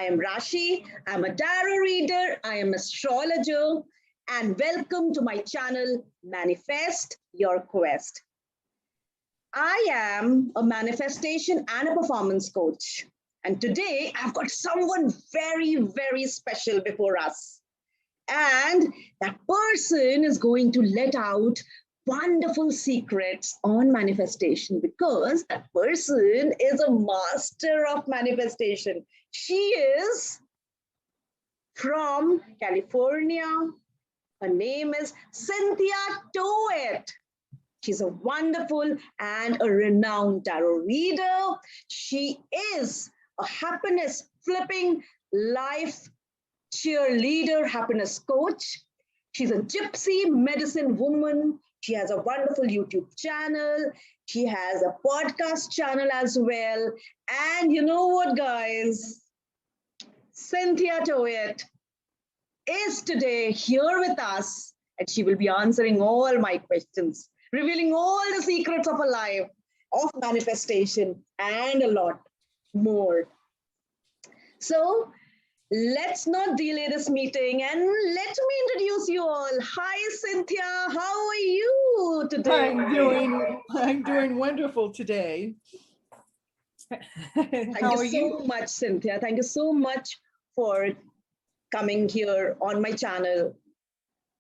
I am Rashi. I'm a tarot reader. I am an astrologer. And welcome to my channel, Manifest Your Quest. I am a manifestation and a performance coach. And today I've got someone very, very special before us. And that person is going to let out wonderful secrets on manifestation because that person is a master of manifestation. She is from California. Her name is Cynthia Toet. She's a wonderful and a renowned tarot reader. She is a happiness flipping life cheerleader, happiness coach. She's a gypsy medicine woman. She has a wonderful YouTube channel. She has a podcast channel as well. And you know what, guys? Cynthia Toet is today here with us, and she will be answering all my questions, revealing all the secrets of her life, of manifestation, and a lot more. So let's not delay this meeting and let me introduce you all. Hi, Cynthia. How are you today? I'm doing wonderful today. Thank you so much, Cynthia. Thank you so much for coming here on my channel,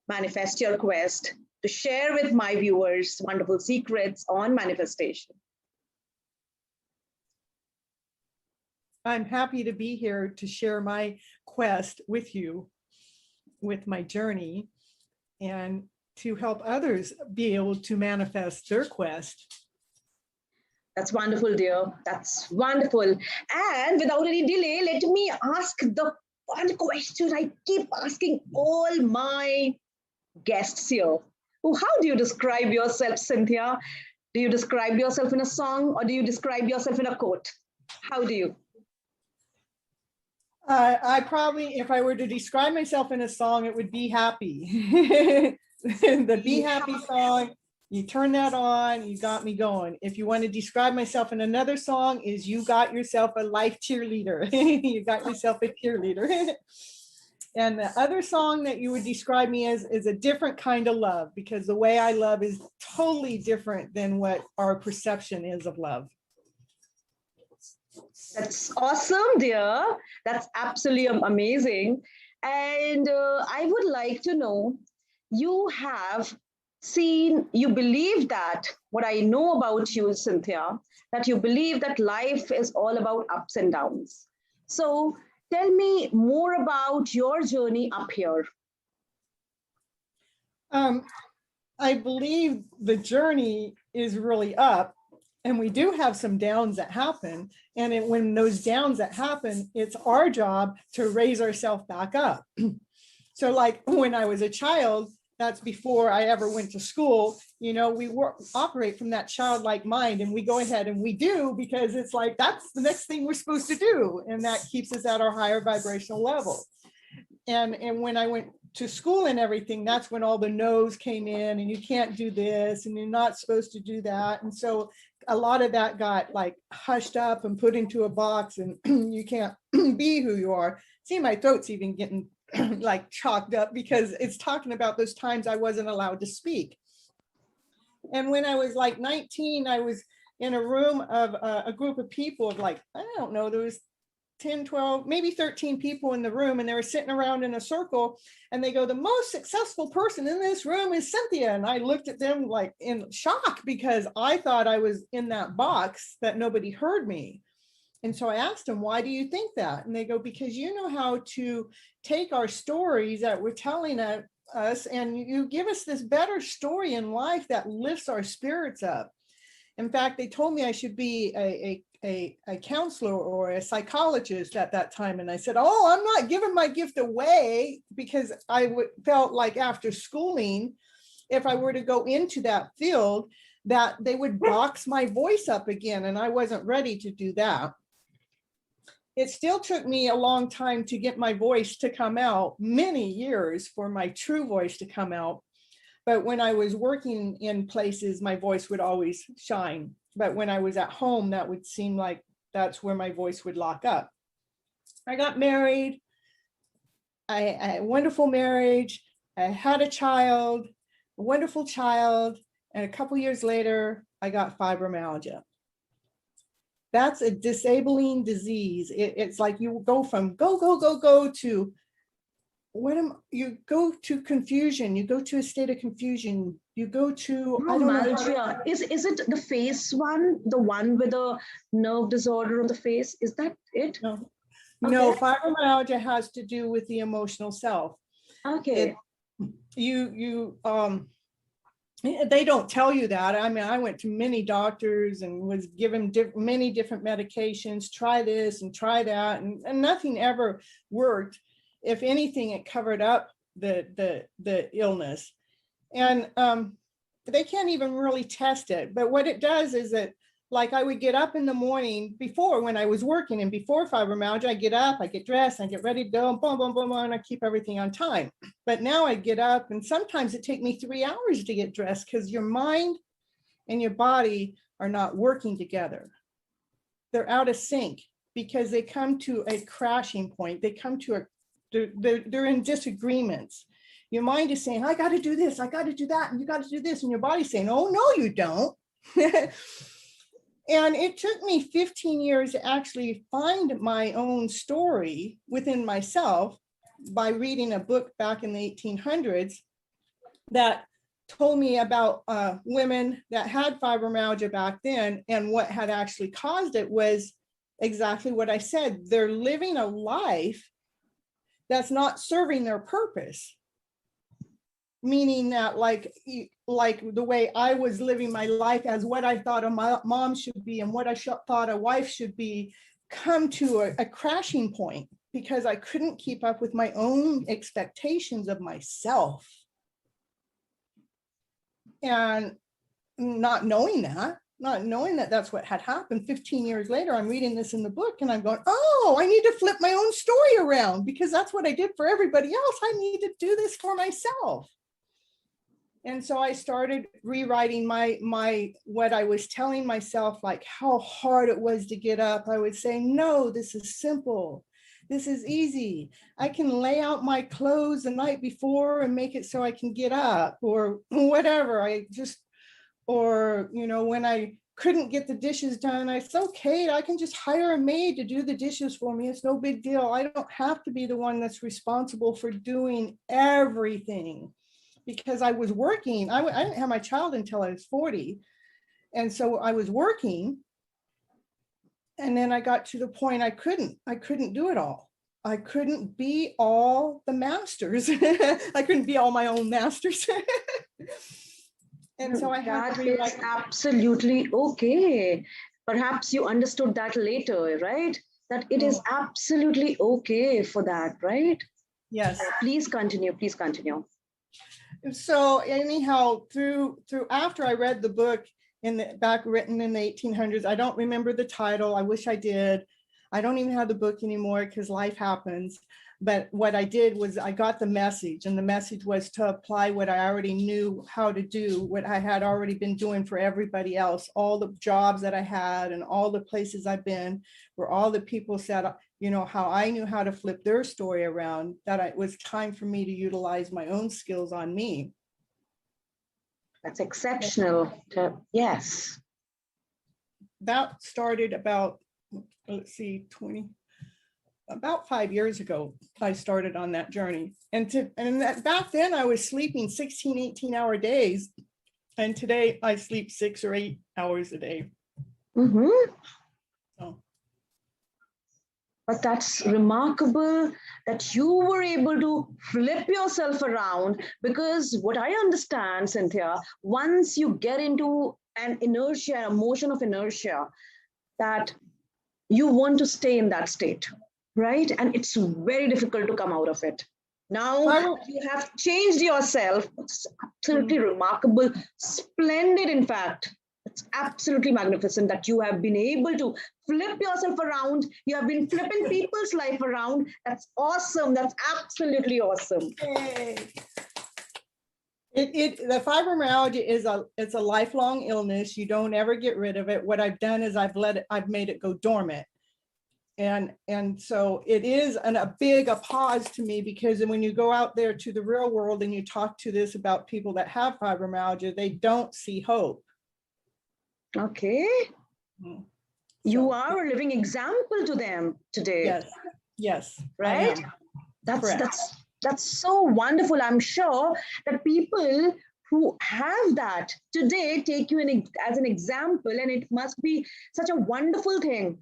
Manifest Your Quest, to share with my viewers wonderful secrets on manifestation. I'm happy to be here to share my quest with you, with my journey, and to help others be able to manifest their quest. That's wonderful, dear. That's wonderful. And without any delay, let me ask the one question I keep asking all my guests here. How do you describe yourself, Cynthia? Do you describe yourself in a song or do you describe yourself in a quote? How do you? I probably, if I were to describe myself in a song, it would be happy. The Be Happy song, you turn that on, you got me going. If you want to describe myself in another song, is you got yourself a life cheerleader. You got yourself a cheerleader. And the other song that you would describe me as is a different kind of love, because the way I love is totally different than what our perception is of love. That's awesome, dear. That's absolutely amazing. And I would like to know, you have seen, you believe that, what I know about you, Cynthia, that you believe that life is all about ups and downs. So tell me more about your journey up here. I believe the journey is really up, and we do have some downs that happen. And when those downs that happen, it's our job to raise ourselves back up. So like when I was a child, that's before I ever went to school, you know, we operate from that childlike mind, and we go ahead and we do because it's like, that's the next thing we're supposed to do. And that keeps us at our higher vibrational level. And when I went to school and everything, that's when all the no's came in, and you can't do this and you're not supposed to do that. And so a lot of that got like hushed up and put into a box, and you can't be who you are. See, my throat's even getting like chalked up because it's talking about those times I wasn't allowed to speak. And when I was like 19, I was in a room of a group of people of like, I don't know, there was 10, 12, maybe 13 people in the room, and they were sitting around in a circle, and they go, the most successful person in this room is Cynthia. And I looked at them like in shock because I thought I was in that box, that nobody heard me. And so I asked them, why do you think that? And they go, because you know how to take our stories that we're telling us, and you give us this better story in life that lifts our spirits up. In fact, they told me I should be a counselor or a psychologist at that time. And I said, oh, I'm not giving my gift away, because I felt like after schooling, if I were to go into that field, that they would box my voice up again. And I wasn't ready to do that. It still took me a long time to get my voice to come out, many years for my true voice to come out. But when I was working in places, my voice would always shine. But when I was at home, that would seem like that's where my voice would lock up. I got married. I had a wonderful marriage. I had a child, a wonderful child. And a couple years later, I got fibromyalgia. That's a disabling disease. It's like you go from go to you go to confusion. You go to a state of confusion. You go to, I don't know. Fibromyalgia. Is it the face one, the one with a nerve disorder on the face? Is that it? No, no, Okay. fibromyalgia has to do with the emotional self. Okay. They don't tell you that. I mean, I went to many doctors and was given many different medications, try this and try that, and nothing ever worked. If anything, it covered up the illness. And they can't even really test it. But what it does is that, like, I would get up in the morning before, when I was working and before fibromyalgia, I get up, I get dressed, I get ready to go, and boom, boom, boom, boom, and I keep everything on time. But now I get up, and sometimes it takes me 3 hours to get dressed because your mind and your body are not working together. They're out of sync because they come to a crashing point. They come to they're in disagreements. Your mind is saying, I got to do this, I got to do that, and you got to do this. And your body's saying, oh, no, you don't. And it took me 15 years to actually find my own story within myself by reading a book back in the 1800s that told me about women that had fibromyalgia back then. And what had actually caused it was exactly what I said. They're living a life that's not serving their purpose. Meaning that, like the way I was living my life as what I thought a mom should be and what I thought a wife should be, come to a crashing point because I couldn't keep up with my own expectations of myself. And not knowing that that's what had happened. 15 years later, I'm reading this in the book and I'm going, oh, I need to flip my own story around because that's what I did for everybody else. I need to do this for myself. And so I started rewriting my what I was telling myself, like how hard it was to get up. I would say, no, this is simple. This is easy. I can lay out my clothes the night before and make it so I can get up or whatever. Or, when I couldn't get the dishes done, it's okay. I can just hire a maid to do the dishes for me. It's no big deal. I don't have to be the one that's responsible for doing everything. Because I was working, I didn't have my child until I was 40. And so I was working. And then I got to the point I couldn't do it all. I couldn't be all the masters. I couldn't be all my own masters. And so I had to rewrite. That is absolutely okay. Perhaps you understood that later, right? That it is absolutely okay for that, right? Yes. Please continue. Please continue. So anyhow, through after I read the book written in the 1800s, I don't remember the title. I wish I did. I don't even have the book anymore because life happens. But what I did was I got the message, and the message was to apply what I already knew how to do, what I had already been doing for everybody else. All the jobs that I had and all the places I've been, where all the people said, how I knew how to flip their story around, that it was time for me to utilize my own skills on me. That's exceptional. Yes. That started about, about 5 years ago, I started on that journey. Back then I was sleeping 16, 18-hour days. And today I sleep 6 or 8 hours a day. Mm-hmm. So. But that's remarkable that you were able to flip yourself around, because what I understand, Cynthia, once you get into an inertia, an emotion of inertia, that you want to stay in that state, right? And it's very difficult to come out of it. Now you have changed yourself. It's absolutely remarkable, splendid, in fact. It's absolutely magnificent that you have been able to flip yourself around. You have been flipping people's life around. That's awesome. That's absolutely awesome. Yay. The fibromyalgia it's a lifelong illness. You don't ever get rid of it. What I've done is I've made it go dormant. And so it is a big pause to me, because when you go out there to the real world and you talk to this about people that have fibromyalgia, they don't see hope. Okay. So, You are a living example to them today. yes, yes, Right? I am. That's Correct. that's so wonderful. I'm sure that people who have that today take you as an example, and it must be such a wonderful thing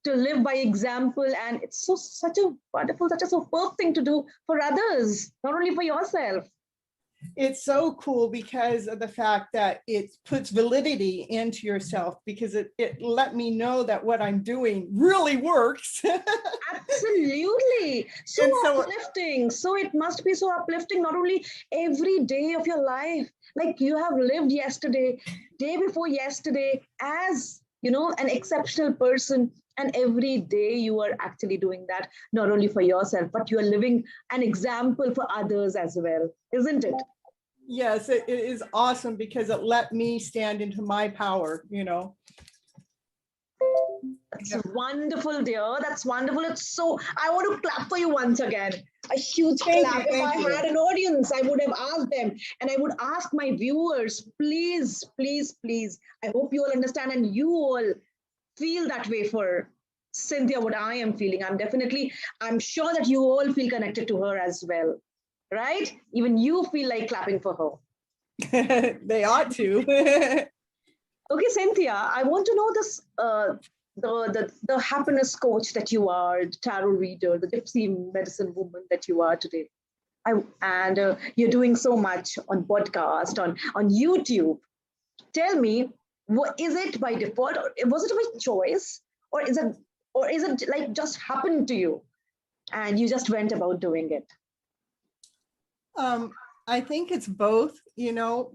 to live by example, and it's such a wonderful, such a superb thing to do for others, not only for yourself. It's so cool because of the fact that it puts validity into yourself, because it let me know that what I'm doing really works. Absolutely. So And so uplifting. So it must be so uplifting, not only every day of your life, like you have lived yesterday, day before yesterday, as an exceptional person. And every day you are actually doing that, not only for yourself, but you are living an example for others as well, isn't it? yes, it is awesome because it let me stand into my power, That's wonderful, dear. That's wonderful. I want to clap for you once again. A huge clap. If I had an audience, I would have asked them, and I would ask my viewers, please, please, please. I hope you all understand and you all feel that way for Cynthia, what I am feeling. I'm sure that you all feel connected to her as well, right? Even you feel like clapping for her. They ought to. Okay, Cynthia, I want to know this, the happiness coach that you are, the tarot reader, the Gypsy medicine woman that you are today. And you're doing so much on podcast, on YouTube. Tell me, what is it by default, or was it by choice, or is it like just happened to you and you just went about doing it? I think it's both,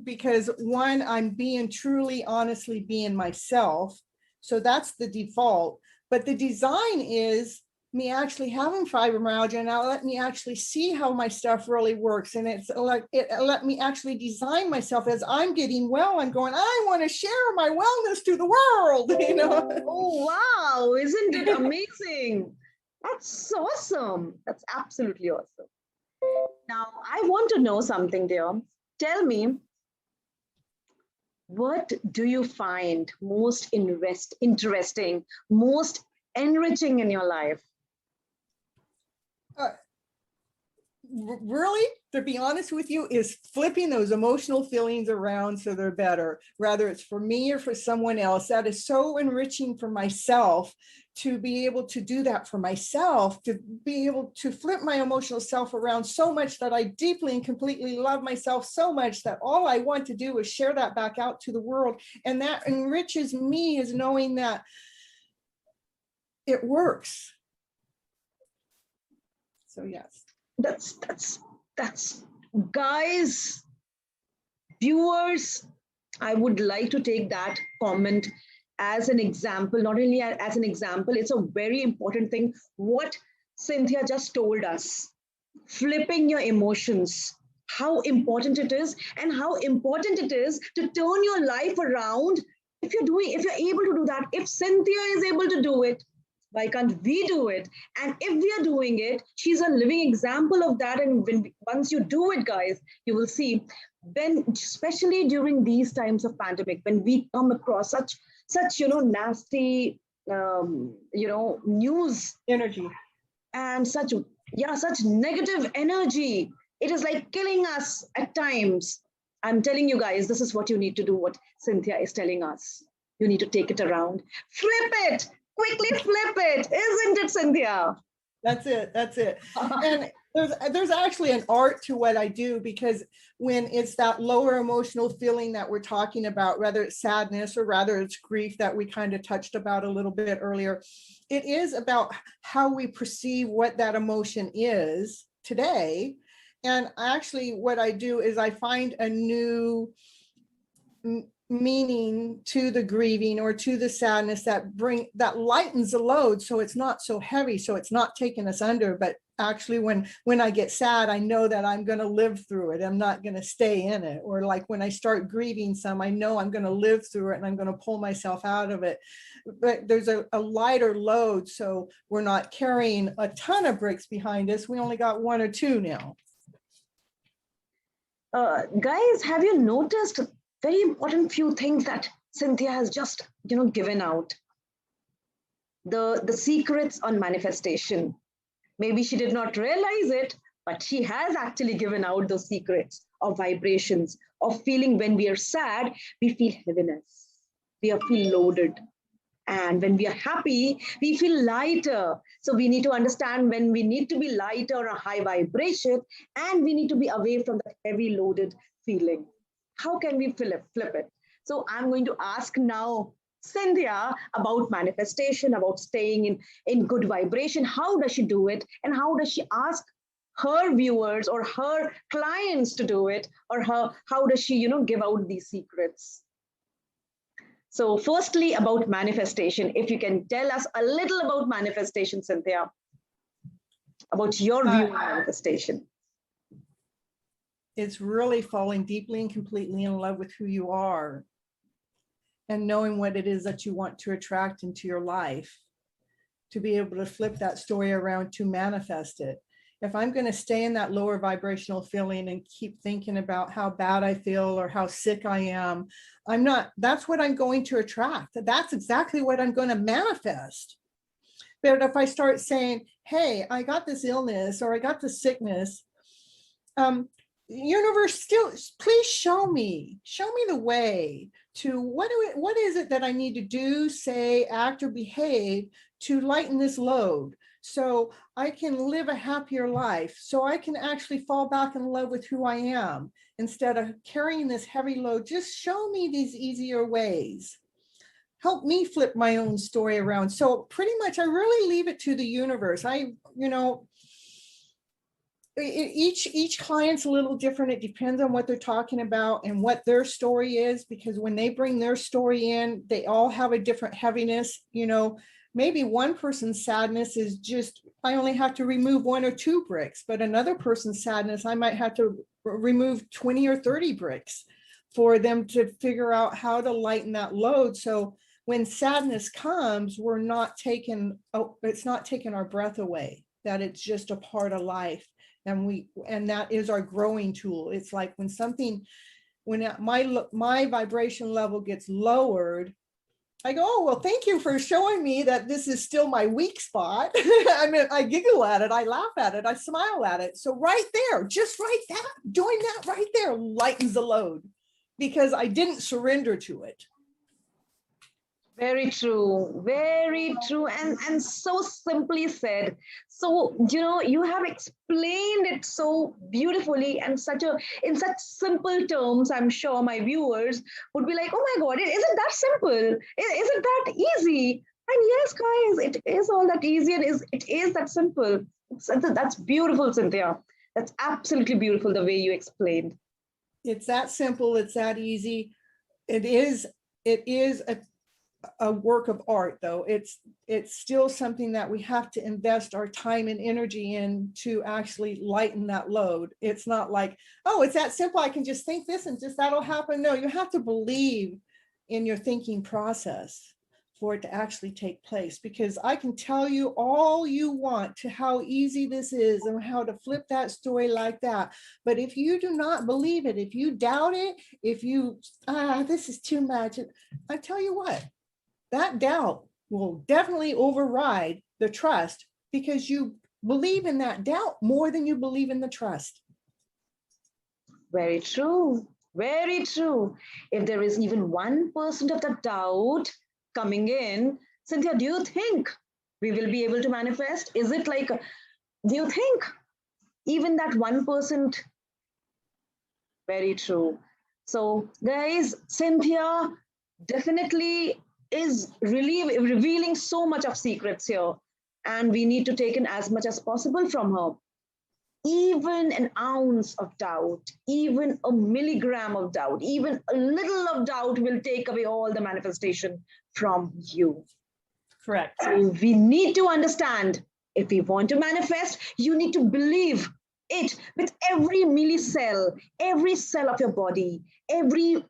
because one, I'm being truly, honestly being myself. So that's the default. But the design is me actually having fibromyalgia, and now let me actually see how my stuff really works. And it's like, it let me actually design myself as I'm getting well. I'm going, I want to share my wellness to the world, Oh, wow. Isn't it amazing? That's awesome. That's absolutely awesome. Now, I want to know something, dear. Tell me, what do you find most interesting, most enriching in your life? Really, to be honest with you, is flipping those emotional feelings around so they're better, whether it's for me or for someone else. That is so enriching for myself, to be able to do that for myself, to be able to flip my emotional self around so much that I deeply and completely love myself so much that all I want to do is share that back out to the world. And that enriches me, is knowing that it works. So yes. That's guys, viewers, I would like to take that comment as an example. Not only as an example, it's a very important thing what Cynthia just told us. Flipping your emotions, how important it is, and how important it is to turn your life around. If you're able to do that, if Cynthia is able to do it, why can't we do it? And if we are doing it, she's a living example of that. And once you do it, guys, you will see, when, especially during these times of pandemic, when we come across such nasty news Energy. and such negative energy, it is like killing us at times. I'm telling you guys, this is what you need to do, what Cynthia is telling us. You need to take it around, flip it, quickly flip it, isn't it, Cynthia? That's it. And there's actually an art to what I do, because when it's that lower emotional feeling that we're talking about, whether it's sadness or rather it's grief that we kind of touched about a little bit earlier, it is about how we perceive what that emotion is today. And actually what I do is I find a new meaning to the grieving or to the sadness that lightens the load, so it's not so heavy, so it's not taking us under, but actually when I get sad, I know that I'm going to live through it. I'm not going to stay in it. Or like when I start grieving some, I know I'm going to live through it and I'm going to pull myself out of it. But there's a lighter load. So we're not carrying a ton of bricks behind us. We only got 1 or 2 now. Guys, have you noticed very important few things that Cynthia has just, given out? The secrets on manifestation. Maybe she did not realize it, but she has actually given out those secrets of vibrations, of feeling when we are sad, we feel heaviness, we feel loaded. And when we are happy, we feel lighter. So we need to understand when we need to be lighter or a high vibration, and we need to be away from that heavy loaded feeling. How can we flip it? So I'm going to ask now Cynthia about manifestation, about staying in good vibration. How does she do it? And how does she ask her viewers or her clients to do it? Or how does she, give out these secrets? So firstly, about manifestation, if you can tell us a little about manifestation, Cynthia, about your view on manifestation. It's really falling deeply and completely in love with who you are and knowing what it is that you want to attract into your life, to be able to flip that story around to manifest it. If I'm going to stay in that lower vibrational feeling and keep thinking about how bad I feel or how sick I am, that's what I'm going to attract. That's exactly what I'm going to manifest. But if I start saying, hey, I got this illness or I got this sickness, universe, still, please show me the way to what is it that I need to do, say, act, or behave to lighten this load, so I can live a happier life, so I can actually fall back in love with who I am instead of carrying this heavy load. Just show me these easier ways. Help me flip my own story around. So pretty much I really leave it to the universe. Each client's a little different. It depends on what they're talking about and what their story is, because when they bring their story in, they all have a different heaviness. Maybe one person's sadness is just, I only have to remove 1 or 2 bricks, but another person's sadness, I might have to remove 20 or 30 bricks for them to figure out how to lighten that load. So when sadness comes, it's not taking our breath away, that it's just a part of life. And that is our growing tool. It's like when my vibration level gets lowered, I go, oh, well, thank you for showing me that this is still my weak spot. I mean, I giggle at it, I laugh at it, I smile at it. So right there, just right that, doing that right there lightens the load because I didn't surrender to it. Very true, and so simply said. So, you have explained it so beautifully and in such simple terms. I'm sure my viewers would be like, oh my God, is it that simple? Is it that easy? And yes, guys, it is all that easy, and it is that simple. That's beautiful, Cynthia. That's absolutely beautiful the way you explained. It's that simple, it's that easy. It is a work of art, though. It's still something that we have to invest our time and energy in to actually lighten that load. It's not like, oh, it's that simple, I can just think this and just that'll happen. No, you have to believe in your thinking process for it to actually take place, because I can tell you all you want to how easy this is and how to flip that story like that. But if you do not believe it, if you doubt it, if you, this is too much, I tell you what, that doubt will definitely override the trust, because you believe in that doubt more than you believe in the trust. Very true. Very true. If there is even 1% of the doubt coming in, Cynthia, do you think we will be able to manifest? Is it like, do you think even that 1%? Very true. So guys, Cynthia definitely is really revealing so much of secrets here, and we need to take in as much as possible from her. Even an ounce of doubt, even a milligram of doubt, even a little of doubt will take away all the manifestation from you. Correct. So we need to understand If we want to manifest, you need to believe it with every millicell, every cell of your body, every,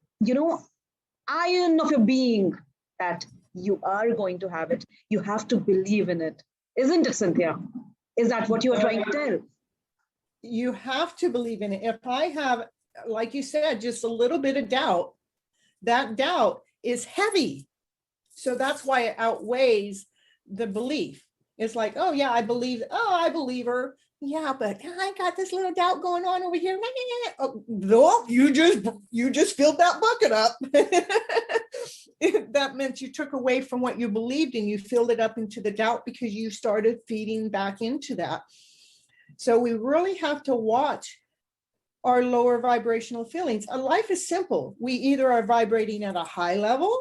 iron of your being, that you are going to have it. You have to believe in it. Isn't it, Cynthia? Is that what you are trying to tell? You have to believe in it. If I have, like you said, just a little bit of doubt, that doubt is heavy. So that's why it outweighs the belief. It's like, oh yeah, I believe her. Yeah, but I got this little doubt going on over here. Oh, no, you just filled that bucket up. That meant you took away from what you believed and you filled it up into the doubt because you started feeding back into that. So we really have to watch our lower vibrational feelings. Life is simple. We either are vibrating at a high level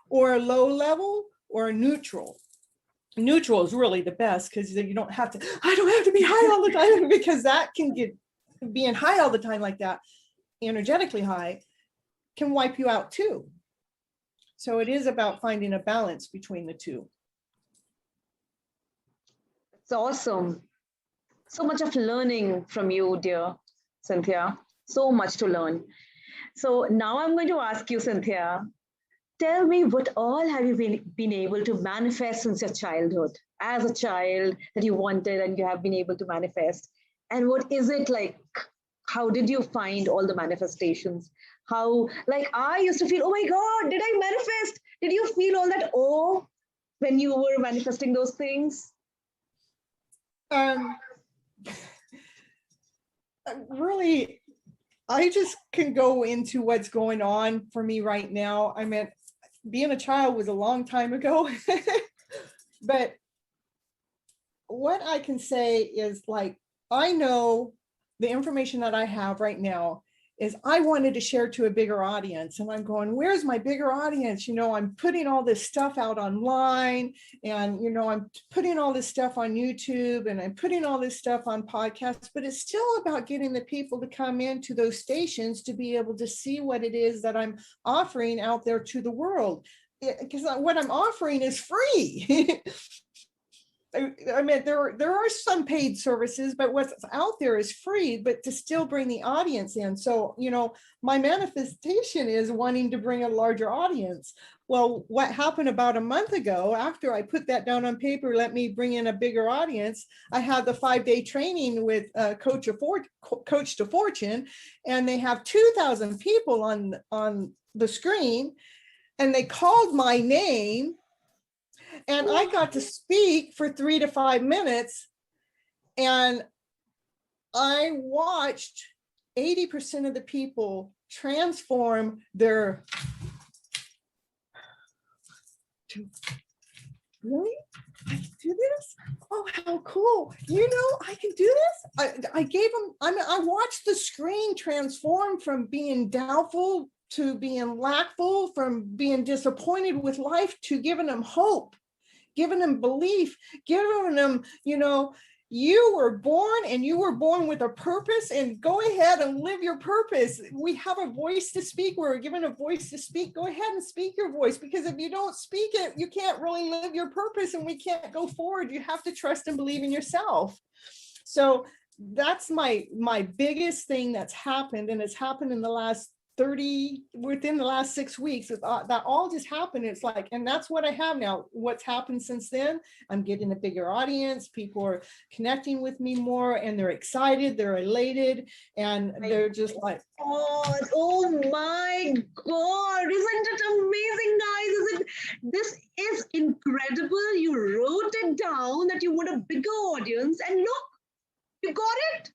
or a low level or a neutral. Neutral is really the best because you don't have to, I don't have to be high all the time, because that can get, being high all the time like that, energetically high, can wipe you out too. So it is about finding a balance between the two. It's awesome. So much of learning from you, dear Cynthia. So much to learn. So now I'm going to ask you, Cynthia, tell me, what all have you been able to manifest since your childhood, as a child, that you wanted and you have been able to manifest? And what is it like? How did you find all the manifestations? How, like, I used to feel, oh my God, did I manifest? Did you feel all that awe when you were manifesting those things? Really, I just can go into what's going on for me right now. I mean, being a child was a long time ago, but what I can say is, like, I know the information that I have right now is I wanted to share to a bigger audience, and I'm going, where's my bigger audience? I'm putting all this stuff out online, and, I'm putting all this stuff on YouTube, and I'm putting all this stuff on podcasts, but it's still about getting the people to come into those stations to be able to see what it is that I'm offering out there to the world. Because what I'm offering is free. I mean, there are some paid services, but what's out there is free, but to still bring the audience in. So, my manifestation is wanting to bring a larger audience. Well, what happened about a month ago, after I put that down on paper, let me bring in a bigger audience, I had the 5-day training with Coach to Fortune, and they have 2,000 people on the screen, and they called my name. And I got to speak for 3 to 5 minutes, and I watched 80% of the people transform their, really? I can do this? Oh, how cool. I can do this? I gave them, I watched the screen transform from being doubtful to being lackful, from being disappointed with life to giving them hope, giving them belief, giving them, you were born, and you were born with a purpose, and go ahead and live your purpose. We have a voice to speak. We're given a voice to speak. Go ahead and speak your voice, because if you don't speak it, you can't really live your purpose, and we can't go forward. You have to trust and believe in yourself. So that's my biggest thing that's happened, and it's happened in the last within the last 6 weeks. That all just happened. It's like, and that's what I have now. What's happened since then? I'm getting a bigger audience. People are connecting with me more, and they're excited, they're elated, and they're just like, oh my God, isn't it amazing, guys? This is incredible. You wrote it down that you want a bigger audience, and look, you got it.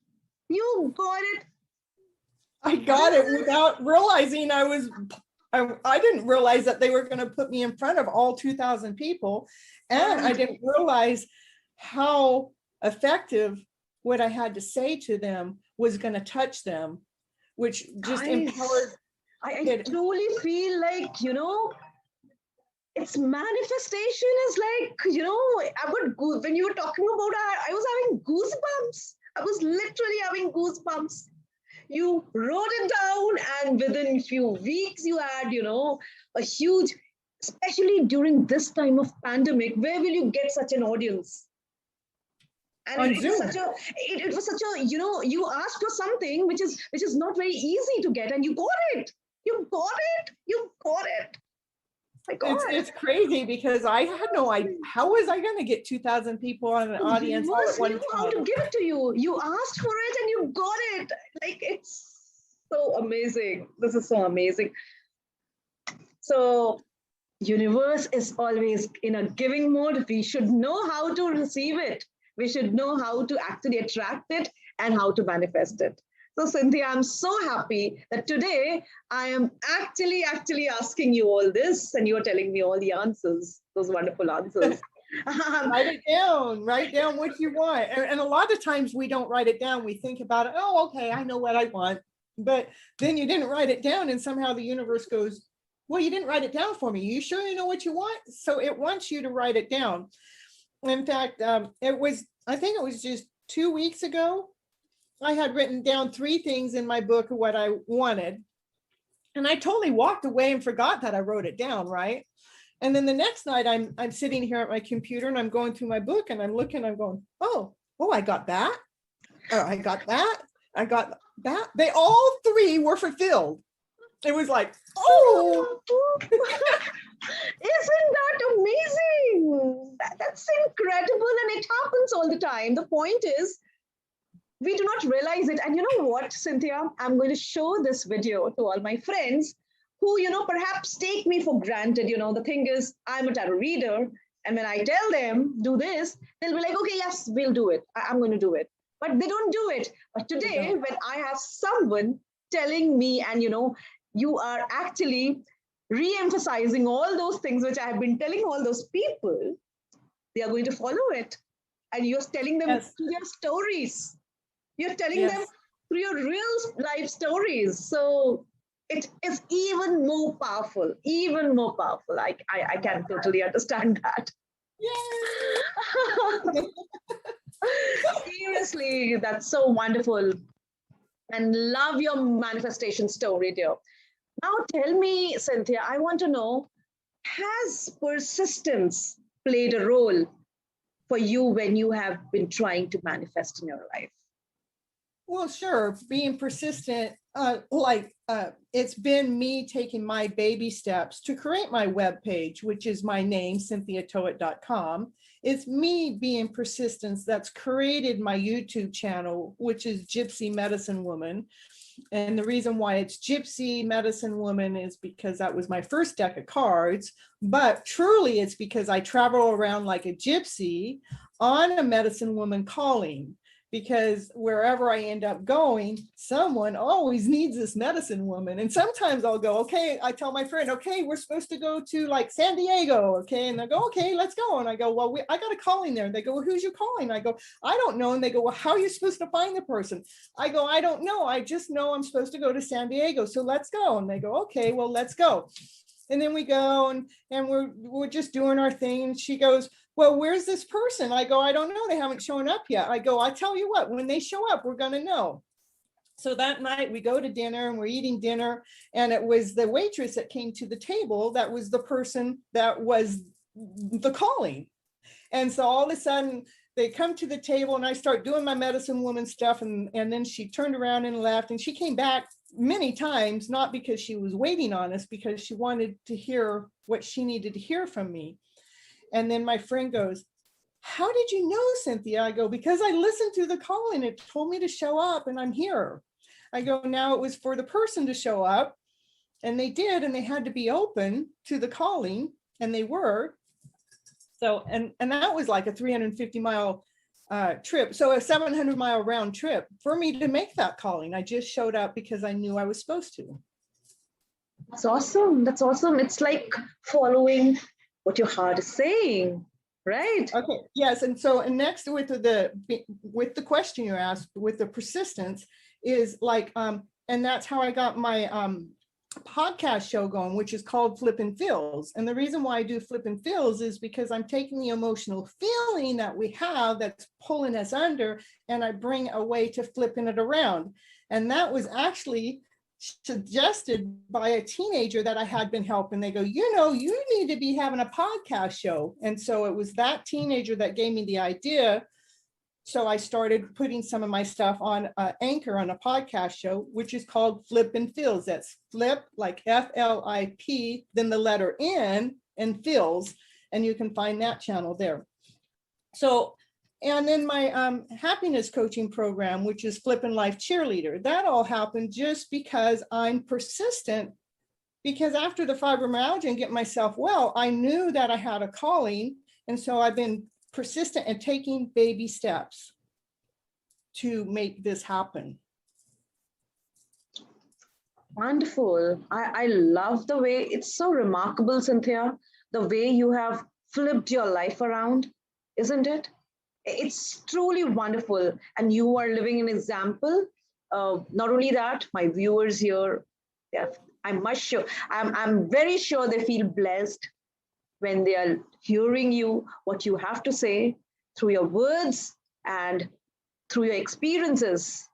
You got it. I got it without realizing I didn't realize that they were going to put me in front of all 2,000 people. And I didn't realize how effective what I had to say to them was going to touch them, which just empowered. I truly feel like, it's manifestation is like, when you were talking about it, I was having goosebumps. I was literally having goosebumps. You wrote it down, and within a few weeks you had, a huge, especially during this time of pandemic, where will you get such an audience? And On it was Zoom. such a, it was such a, you asked for something which is not very easy to get, and you got it. You got it. You got it. My God. It's crazy because I had no idea. How was I going to get 2,000 people on an The audience all at universe one knew how to time? give it to you. You asked for it and you got it. Like, it's so amazing. This is so amazing. So universe is always in a giving mode. We should know how to receive it. We should know how to actually attract it and how to manifest it. So Cynthia, I'm so happy that today I am actually asking you all this and you're telling me all the answers, those wonderful answers. Write down what you want. And a lot of times we don't write it down. We think about it. Oh, okay, I know what I want. But then you didn't write it down and somehow the universe goes, well, you didn't write it down for me. You sure you know what you want? So it wants you to write it down. In fact, I think it was just 2 weeks ago, I had written down 3 things in my book of what I wanted. And I totally walked away and forgot that I wrote it down, right? And then the next night I'm sitting here at my computer and I'm going through my book and I'm looking, I'm going, oh, I got that. Oh, I got that. I got that. They all 3 were fulfilled. It was like, oh. Isn't that amazing? That's incredible. And it happens all the time. The point is, we do not realize it. And you know what, Cynthia? I'm going to show this video to all my friends who, perhaps take me for granted. The thing is, I'm a tarot reader. And when I tell them, do this, they'll be like, okay, yes, we'll do it. I'm going to do it. But they don't do it. But today, when I have someone telling me, and, you are actually re-emphasizing all those things which I have been telling all those people, they are going to follow it. And you're telling them through their stories. You're telling them through your real life stories. So it is even more powerful, even more powerful. I can totally understand that. Yay! Seriously, that's so wonderful. And love your manifestation story, dear. Now tell me, Cynthia, I want to know, has persistence played a role for you when you have been trying to manifest in your life? Well, sure. Being persistent, it's been me taking my baby steps to create my webpage, which is my name, cynthiatoet.com. It's me being persistent that's created my YouTube channel, which is Gypsy Medicine Woman. And the reason why it's Gypsy Medicine Woman is because that was my first deck of cards. But truly, it's because I travel around like a gypsy on a medicine woman calling. Because wherever I end up going, someone always needs this medicine woman. And sometimes I'll go, okay, I tell my friend, okay, we're supposed to go to like San Diego. Okay. And they go, okay, let's go. And I go, well, I got a calling there. And they go, well, who's you calling? I go, I don't know. And they go, well, how are you supposed to find the person? I go, I don't know. I just know I'm supposed to go to San Diego. So let's go. And they go, okay, well, let's go. And then we go and we're just doing our thing. And she goes, well, where's this person? I go, I don't know. They haven't shown up yet. I go, I tell you what, when they show up, we're going to know. So that night we go to dinner and we're eating dinner. And it was the waitress that came to the table that was the person that was the calling. And so all of a sudden they come to the table and I start doing my medicine woman stuff. And then she turned around and left, and she came back many times, not because she was waiting on us, because she wanted to hear what she needed to hear from me. And then my friend goes, how did you know, Cynthia? I go, because I listened to the call and it told me to show up and I'm here. I go, now it was for the person to show up, and they did, and they had to be open to the calling, and they were. So, and that was like a 350-mile trip. So a 700-mile round trip for me to make that calling. I just showed up because I knew I was supposed to. That's awesome. That's awesome. It's like following what your heart is saying, right? Okay. Yes. And so, and next with the question you asked, with the persistence, is like, and that's how I got my podcast show going, which is called FlipN Feels. And the reason why I do FlipN Feels is because I'm taking the emotional feeling that we have that's pulling us under, and I bring a way to flipping it around. And that was actually suggested by a teenager that I had been helping. They go, you need to be having a podcast show. And so it was that teenager that gave me the idea So I started putting some of my stuff on Anchor on a podcast show, which is called Flip and Feels. That's Flip, like FLIP, then the letter N and Feels. And you can find that channel there. So, and then my happiness coaching program, which is FlipN Life Cheerleader, that all happened just because I'm persistent. Because after the fibromyalgia and get myself well, I knew that I had a calling. And so I've been persistent and taking baby steps to make this happen. Wonderful. I love the way, it's so remarkable, Cynthia, the way you have flipped your life around, isn't it? It's truly wonderful. And you are living an example. Not only that, my viewers here, I'm very sure they feel blessed when they are hearing you, what you have to say through your words and through your experiences.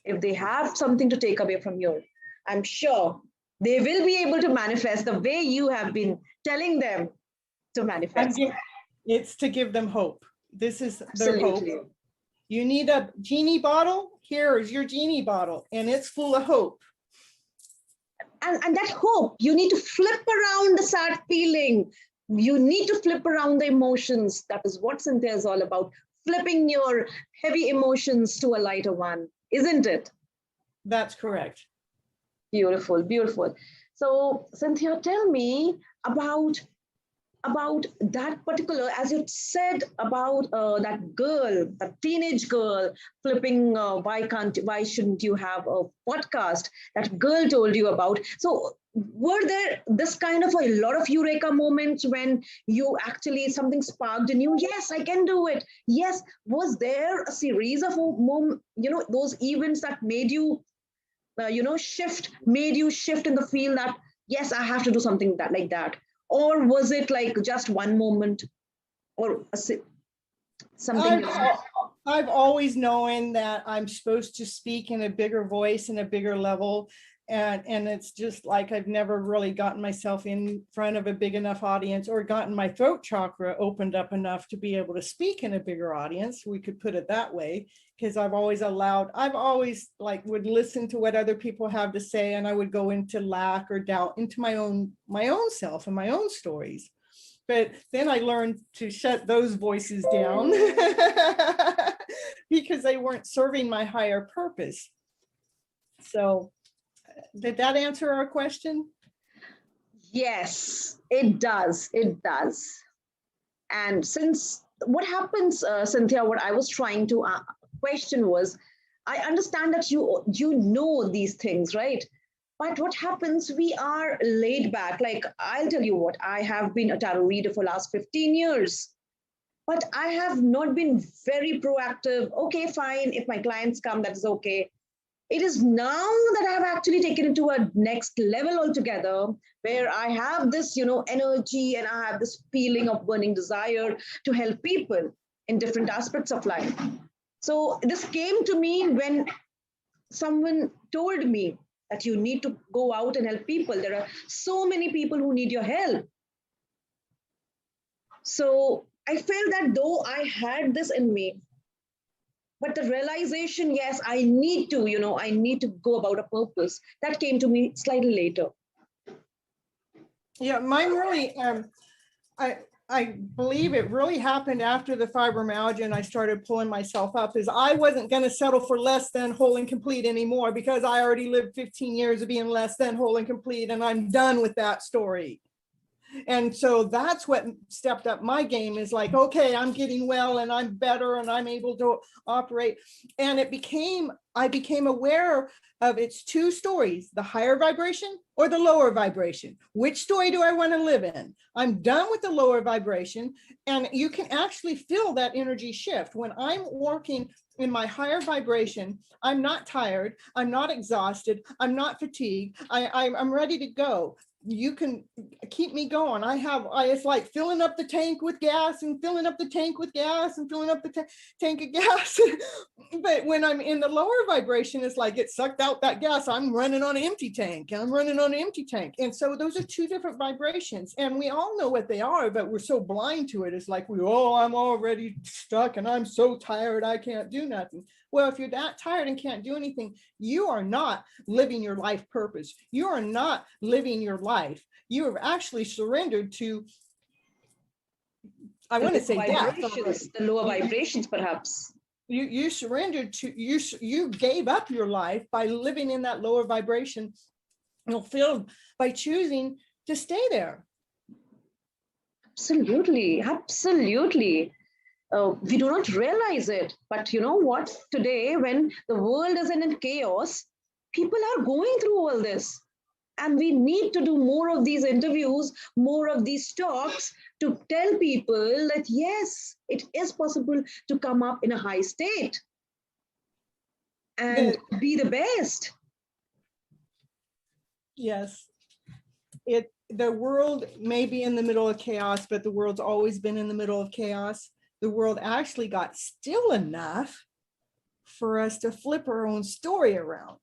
If they have something to take away from you, I'm sure they will be able to manifest the way you have been telling them to manifest. It's to give them hope. This is their Absolutely. hope. You need a genie bottle? Here is your genie bottle, and it's full of hope. And that hope, you need to flip around the sad feeling. You need to flip around the emotions. That is what Cynthia is all about. Flipping your heavy emotions to a lighter one, isn't it? That's correct. Beautiful, beautiful. So Cynthia, tell me about that particular, as you said about that girl, that teenage girl flipping, why shouldn't you have a podcast that girl told you about? So were there this kind of a lot of eureka moments when you actually, something sparked in you? Yes, I can do it. Yes. Was there a series of those events that made you, shift in the feel that, yes, I have to do something like that? Or was it like just one moment or something? I've always known that I'm supposed to speak in a bigger voice and a bigger level. And it's just like I've never really gotten myself in front of a big enough audience or gotten my throat chakra opened up enough to be able to speak in a bigger audience. We could put it that way, because I've always like would listen to what other people have to say, and I would go into lack or doubt into my own self and my own stories. But then I learned to shut those voices down because they weren't serving my higher purpose. So did that answer our question? Yes, it does. It does. And since what happens, Cynthia, what I was trying to question was, I understand that you know these things, right? But what happens, we are laid back. Like, I'll tell you what, I have been a tarot reader for the last 15 years, but I have not been very proactive. Okay, fine. If my clients come, that's okay. It is now that I have actually taken it to a next level altogether, where I have this, energy, and I have this feeling of burning desire to help people in different aspects of life. So this came to me when someone told me that you need to go out and help people. There are so many people who need your help. So I felt that though I had this in me, but the realization, yes, I need to go about a purpose, that came to me slightly later. Yeah, mine really, I believe it really happened after the fibromyalgia and I started pulling myself up, is I wasn't going to settle for less than whole and complete anymore, because I already lived 15 years of being less than whole and complete, and I'm done with that story. And so that's what stepped up my game, is like, okay, I'm getting well and I'm better and I'm able to operate. And I became aware of its two stories, the higher vibration or the lower vibration. Which story do I want to live in? I'm done with the lower vibration. And you can actually feel that energy shift. When I'm working in my higher vibration, I'm not tired, I'm not exhausted, I'm not fatigued, I'm ready to go. you can keep me going. It's like filling up the tank with gas and filling up the tank with gas and filling up the tank of gas. But when I'm in the lower vibration, it's like it sucked out that gas. I'm running on an empty tank. I'm running on an empty tank. And so those are two different vibrations. And we all know what they are, but we're so blind to it. It's like, I'm already stuck and I'm so tired, I can't do nothing. Well, if you're that tired and can't do anything, you are not living your life purpose. You are not living your life. You have actually surrendered to, I want to say death. The lower vibrations, perhaps. You surrendered to, you gave up your life by living in that lower vibration, filled by choosing to stay there. Absolutely, absolutely. We do not realize it, but you know what? Today, when the world is in chaos, people are going through all this. And we need to do more of these interviews, more of these talks to tell people that, yes, it is possible to come up in a high state and be the best. Yes. The world may be in the middle of chaos, but the world's always been in the middle of chaos. The world actually got still enough for us to flip our own story around.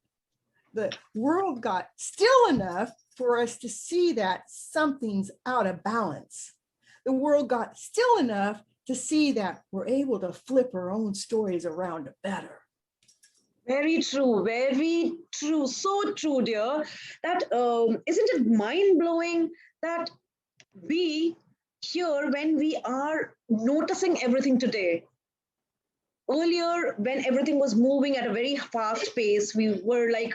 The world got still enough for us to see that something's out of balance. The world got still enough to see that we're able to flip our own stories around better. Very true, very true. So true, dear. That isn't it mind-blowing that we here, when we are noticing everything today, earlier when everything was moving at a very fast pace, we were like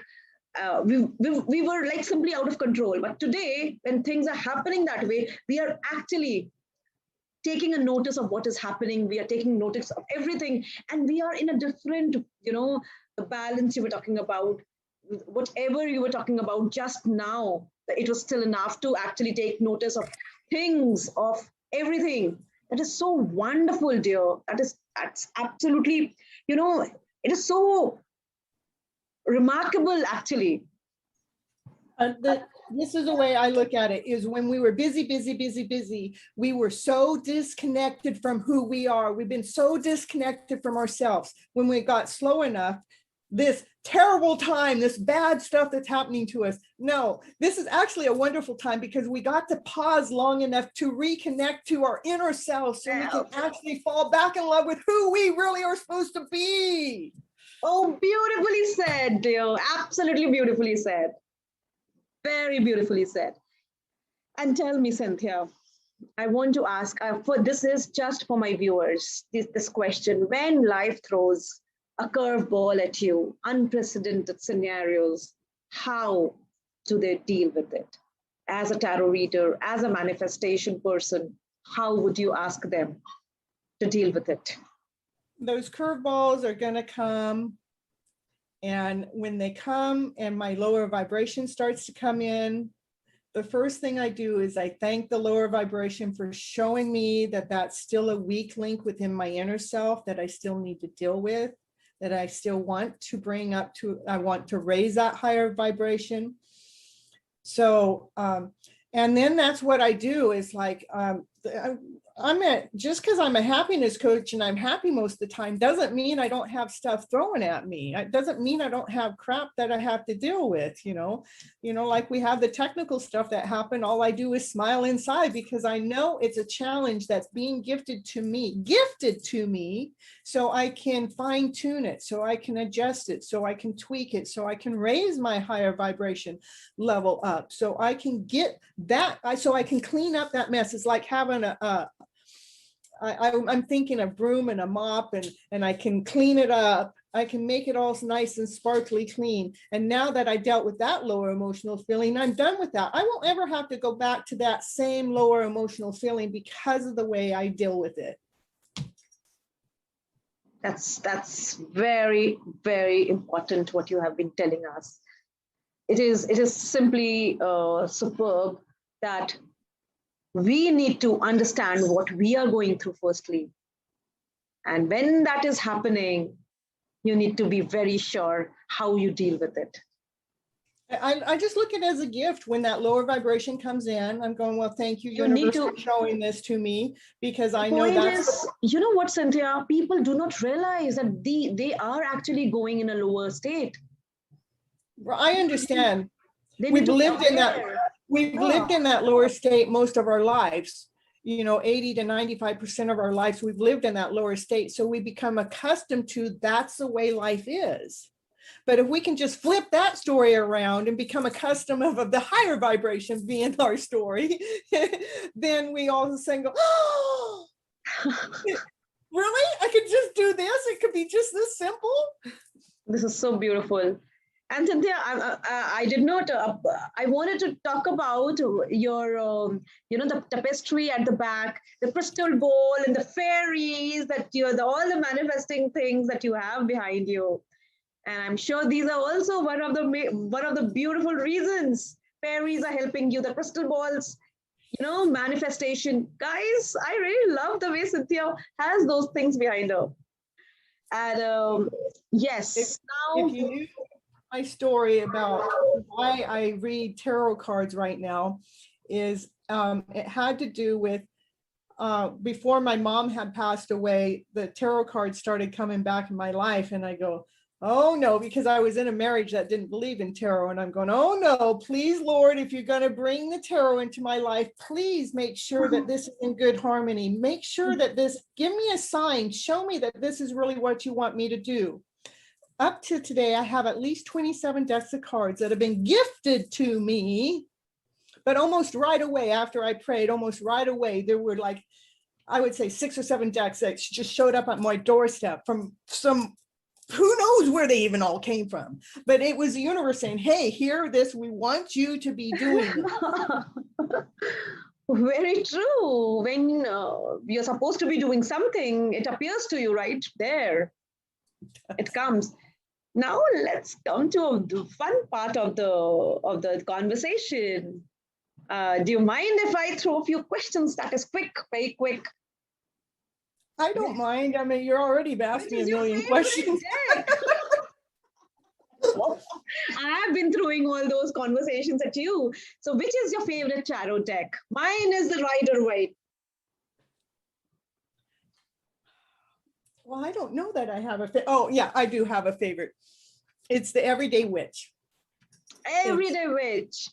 we were like simply out of control. But today, when things are happening that way, we are actually taking a notice of what is happening. We are taking notice of everything, and we are in a different, the balance you were talking about, whatever you were talking about just now, it was still enough to actually take notice of things, of everything. That is so wonderful, dear. That's absolutely, it is so remarkable, actually. This is the way I look at it, is when we were busy, we were so disconnected from who we are. We've been so disconnected from ourselves. When we got slow enough, this terrible time, this bad stuff that's happening to us. No, this is actually a wonderful time because we got to pause long enough to reconnect to our inner self so we can actually fall back in love with who we really are supposed to be. Oh, beautifully said, dear. Absolutely beautifully said. Very beautifully said. And tell me, Cynthia, I want to ask, this is just for my viewers, this question. When life throws a curveball at you, unprecedented scenarios, how do they deal with it? As a tarot reader, as a manifestation person, how would you ask them to deal with it? Those curveballs are going to come. And when they come and my lower vibration starts to come in, the first thing I do is I thank the lower vibration for showing me that that's still a weak link within my inner self that I still need to deal with, that I still want to bring up to, I want to raise that higher vibration. So, and then that's what I do is like, just because I'm a happiness coach and I'm happy most of the time doesn't mean I don't have stuff thrown at me. It doesn't mean I don't have crap that I have to deal with, like we have the technical stuff that happen. All I do is smile inside because I know it's a challenge that's being gifted to me so I can fine tune it, so I can adjust it, so I can tweak it, so I can raise my higher vibration level up, so I can get that, so I can clean up that mess. It's like having I'm thinking a broom and a mop and I can clean it up. I can make it all nice and sparkly clean. And now that I dealt with that lower emotional feeling, I'm done with that. I won't ever have to go back to that same lower emotional feeling because of the way I deal with it. That's very, very important what you have been telling us. It is simply superb that we need to understand what we are going through firstly. And when that is happening, you need to be very sure how you deal with it. I just look at it as a gift. When that lower vibration comes in, I'm going, well, thank you, You need universe, to. for showing this to me, because The I know point that's is, you know what, Cynthia? People do not realize that they are actually going in a lower state. I understand. They need We've to be lived in that, aware. we've lived Yeah. in that lower state most of our lives. 80 to 95% of our lives, we've lived in that lower state. So we become accustomed to that's the way life is. But if we can just flip that story around and become accustomed of the higher vibrations being our story, then we all of a sudden go, oh, really? I could just do this? It could be just this simple? This is so beautiful. And Cynthia, I did not, I wanted to talk about your, the tapestry at the back, the crystal ball and the fairies that all the manifesting things that you have behind you. And I'm sure these are also one of the beautiful reasons fairies are helping you. The crystal balls, manifestation. Guys, I really love the way Cynthia has those things behind her. And yes, now If you knew my story about why I read tarot cards right now, is it had to do with before my mom had passed away, the tarot cards started coming back in my life, and I go, oh no, because I was in a marriage that didn't believe in tarot, and I'm going, oh no, please, Lord, if you're going to bring the tarot into my life, please make sure that this is in good harmony. Make sure that this, give me a sign, show me that this is really what you want me to do. Up to today, I have at least 27 decks of cards that have been gifted to me, but almost right away after I prayed, almost right away, there were like, I would say 6 or 7 decks that just showed up at my doorstep from some, who knows where they even all came from, but it was the universe saying, hey, hear this, we want you to be doing it. very true. When you're supposed to be doing something, it appears to you right there. It comes. Now let's come to the fun part of the conversation. Do you mind if I throw a few questions that is quick, very quick? I don't mind. I mean, you're already asking me a million questions. I have been throwing all those conversations at you. So which is your favorite tarot deck? Mine is the Rider-Waite. Well, I don't know that I have a oh yeah, I do have a favorite. It's the Everyday Witch. Everyday Witch.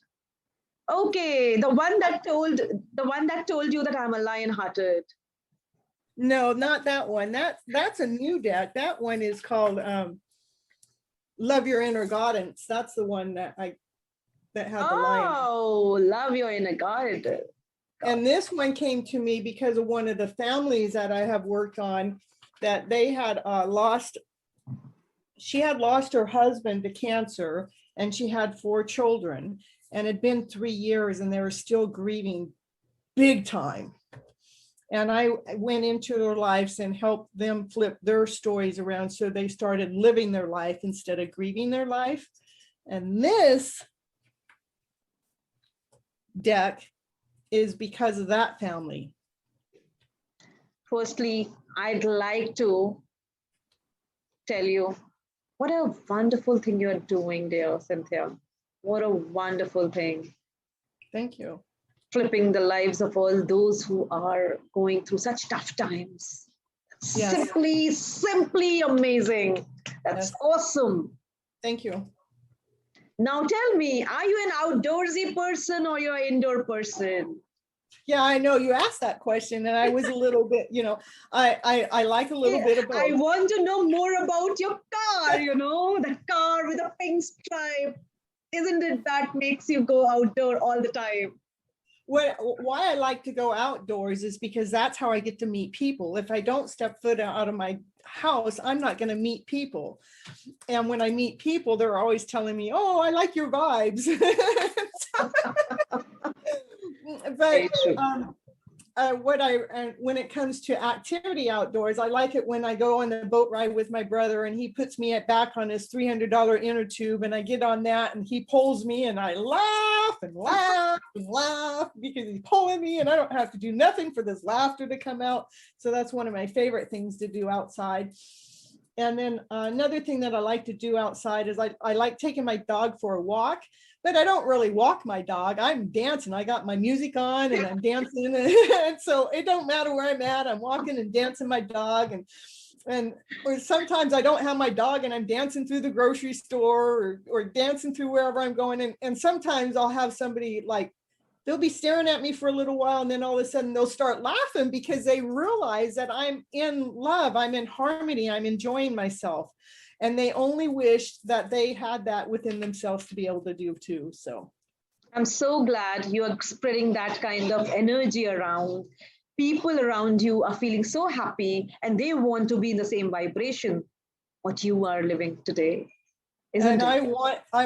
Okay, the one that told you that I'm a lion-hearted. No, not that one. That's a new deck. That one is called Love Your Inner Guidance. That's the one that had the lion. Oh, Love Your Inner Guidance. And this one came to me because of one of the families that I have worked on, that they had she had lost her husband to cancer, and she had 4 children, and it had been 3 years, and they were still grieving big time. And I went into their lives and helped them flip their stories around, so they started living their life instead of grieving their life. And this deck is because of that family. Firstly, I'd like to tell you what a wonderful thing you're doing, dear Cynthia. What a wonderful thing. Thank you. Flipping the lives of all those who are going through such tough times. Yes. Simply amazing. That's awesome. Thank you. Now tell me, are you an outdoorsy person or you're an indoor person? Yeah, I know you asked that question, and I was a little bit, I like a little bit of both. I want to know more about your car, that car with a pink stripe. Isn't it that makes you go outdoor all the time? Why I like to go outdoors is because that's how I get to meet people. If I don't step foot out of my house, I'm not going to meet people. And when I meet people, they're always telling me, oh, I like your vibes. But when it comes to activity outdoors, I like it when I go on the boat ride with my brother, and he puts me back on his $300 inner tube, and I get on that, and he pulls me, and I laugh and laugh and laugh because he's pulling me, and I don't have to do nothing for this laughter to come out. So that's one of my favorite things to do outside. And then another thing that I like to do outside is I like taking my dog for a walk, but I don't really walk my dog. I'm dancing. I got my music on and I'm dancing. And so it don't matter where I'm at. I'm walking and dancing my dog. Or sometimes I don't have my dog and I'm dancing through the grocery store or dancing through wherever I'm going. And sometimes I'll have somebody like, they'll be staring at me for a little while and then all of a sudden they'll start laughing because they realize that I'm in love, I'm in harmony, I'm enjoying myself. And they only wish that they had that within themselves to be able to do too. So I'm so glad you are spreading that kind of energy around. People around you are feeling so happy and they want to be in the same vibration what you are living today. And I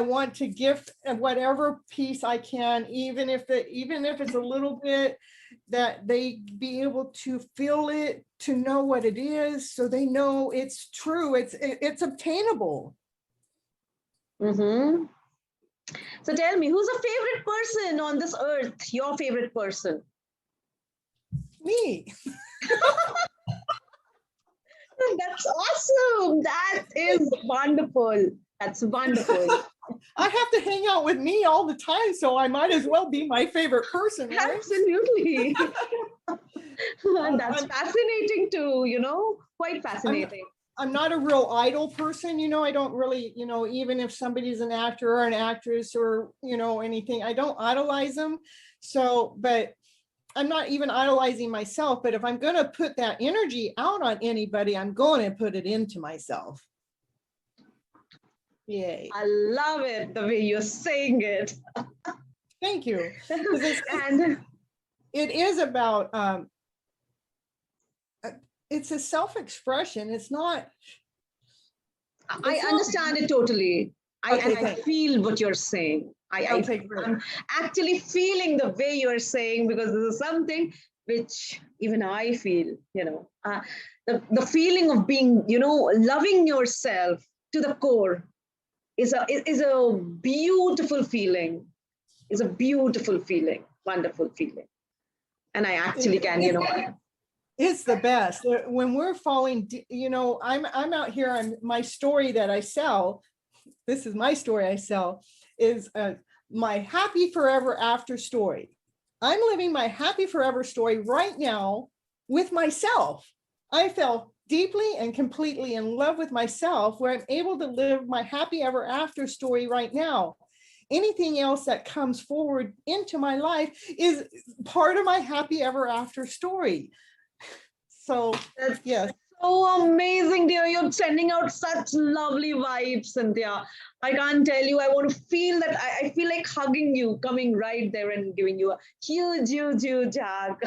want to gift whatever piece I can, even if it's a little bit, that they be able to feel it, to know what it is, so they know it's true, it's obtainable. Mm-hmm. So tell me, who's a favorite person on this earth? Your favorite person? Me. That's awesome. That is wonderful. That's wonderful. I have to hang out with me all the time, so I might as well be my favorite person, right? Absolutely. That's fascinating too, quite fascinating. I'm not a real idol person, I don't really, even if somebody's an actor or an actress or, anything, I don't idolize them. So, but I'm not even idolizing myself, but if I'm going to put that energy out on anybody, I'm going to put it into myself. Yay. I love it, the way you're saying it. Thank you. And it is about, it's a self-expression. It's not. I understand it totally. I feel what you're saying. I'm actually feeling the way you're saying, because this is something which even I feel, the feeling of being, loving yourself to the core is a beautiful feeling. Is a beautiful feeling, wonderful feeling. And I actually can, It's the best. When we're falling, I'm out here, my story that I sell, this is my story I sell, is my happy forever after story. I'm living my happy forever story right now with myself. I fell deeply and completely in love with myself, where I'm able to live my happy ever after story right now. Anything else that comes forward into my life is part of my happy ever after story. So yes. So amazing, dear. You're sending out such lovely vibes, Cynthia. I can't tell you. I want to feel that. I feel like hugging you, coming right there and giving you a huge, huge, huge hug.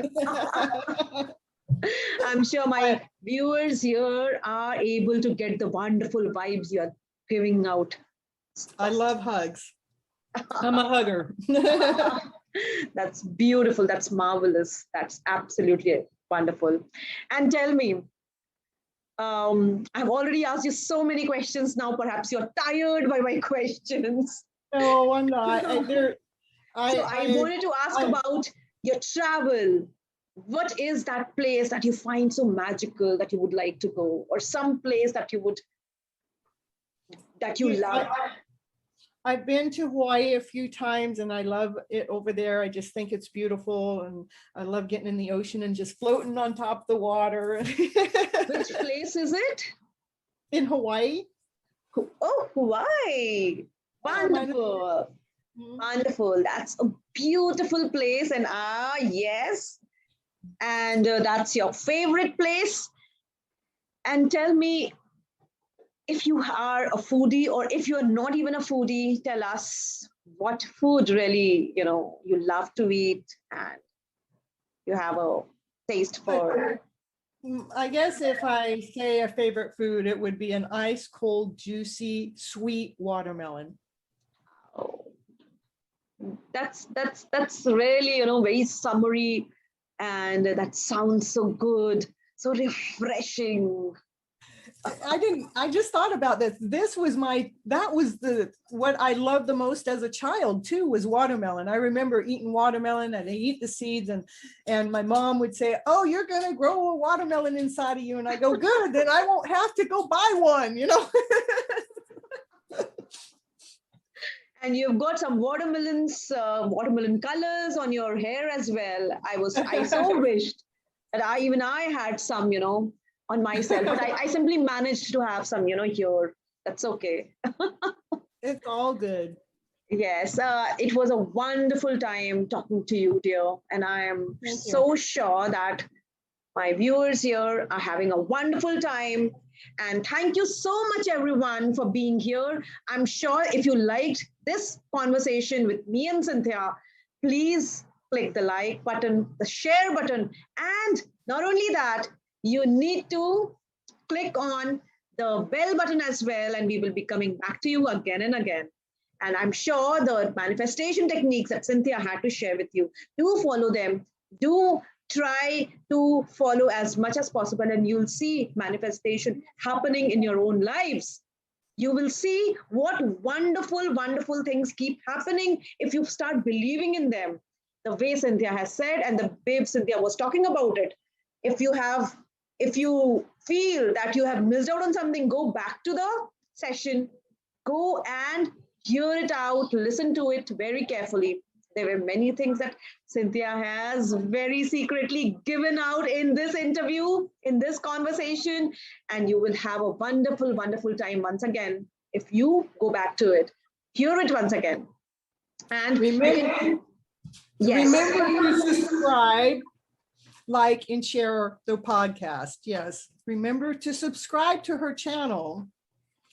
I'm sure my viewers here are able to get the wonderful vibes you are giving out. I love hugs. I'm a hugger. That's beautiful. That's marvelous. That's absolutely wonderful. And tell me, I've already asked you so many questions now. Perhaps you're tired by my questions. No, I'm not. I wanted to ask about your travel. What is that place that you find so magical that you would like to go, or some place that you love? I've been to Hawaii a few times and I love it over there. I just think it's beautiful, and I love getting in the ocean and just floating on top of the water. Which place is it? In Hawaii. Oh, Hawaii. Wonderful. Wonderful. That's a beautiful place. And yes. And that's your favorite place. And tell me, if you are a foodie, or if you're not even a foodie, tell us what food really, you love to eat and you have a taste for. I guess if I say a favorite food, it would be an ice cold, juicy, sweet watermelon. Oh, that's really, very summery, and that sounds so good, so refreshing. I just thought about this. What I loved the most as a child too, was watermelon. I remember eating watermelon and I eat the seeds, and my mom would say, oh, you're going to grow a watermelon inside of you. And I go, good, then I won't have to go buy one, you know? And you've got some watermelon colors on your hair as well. I so wished that I had some, on myself, but I simply managed to have some, here. That's okay. It's all good. Yes, it was a wonderful time talking to you, dear. And I am so sure that my viewers here are having a wonderful time. And thank you so much, everyone, for being here. I'm sure if you liked this conversation with me and Cynthia, please click the like button, the share button. And not only that, you need to click on the bell button as well. And we will be coming back to you again and again. And I'm sure the manifestation techniques that Cynthia had to share with you, do follow them. Do try to follow as much as possible, and you'll see manifestation happening in your own lives. You will see what wonderful, wonderful things keep happening if you start believing in them. The way Cynthia has said, and the way Cynthia was talking about it. If you feel that you have missed out on something, go back to the session, go and hear it out, listen to it very carefully. There were many things that Cynthia has very secretly given out in this interview, in this conversation, and you will have a wonderful, wonderful time once again if you go back to it, hear it once again. And remember to subscribe, like, and share the podcast. Yes, remember to subscribe to her channel.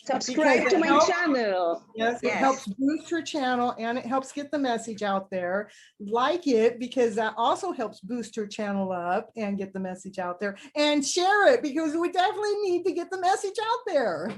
Subscribe to my channel. Yes, it helps boost her channel and it helps get the message out there. Like it, because that also helps boost her channel up and get the message out there. And share it, because we definitely need to get the message out there.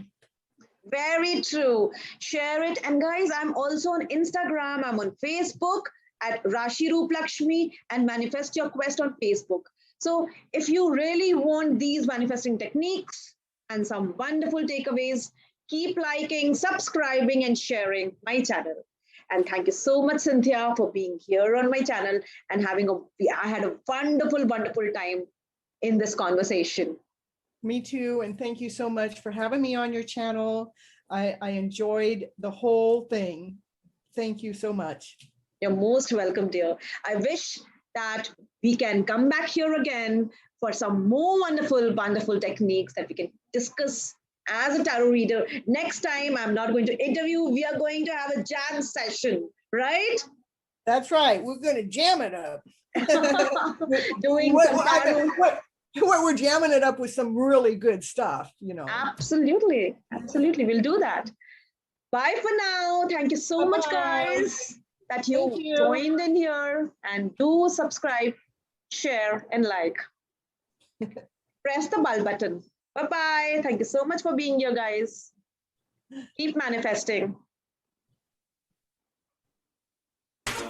Very true. Share it. And guys, I'm also on Instagram. I'm on Facebook at Rashi Roop Lakshmi and Manifest Your Quest on Facebook. So if you really want these manifesting techniques and some wonderful takeaways, keep liking, subscribing, and sharing my channel. And thank you so much, Cynthia, for being here on my channel and I had a wonderful, wonderful time in this conversation. Me too. And thank you so much for having me on your channel. I enjoyed the whole thing. Thank you so much. You're most welcome, dear. I wish that we can come back here again for some more wonderful, wonderful techniques that we can discuss as a tarot reader. Next time, I'm not going to interview. We are going to have a jam session, right? That's right. We're going to jam it up. Doing some tarot. We're jamming it up with some really good stuff, Absolutely. Absolutely. We'll do that. Bye for now. Thank you so much, guys, that you joined in here, and do subscribe, share, and like. Press the bell button. Bye-bye. Thank you so much for being here, guys. Keep manifesting.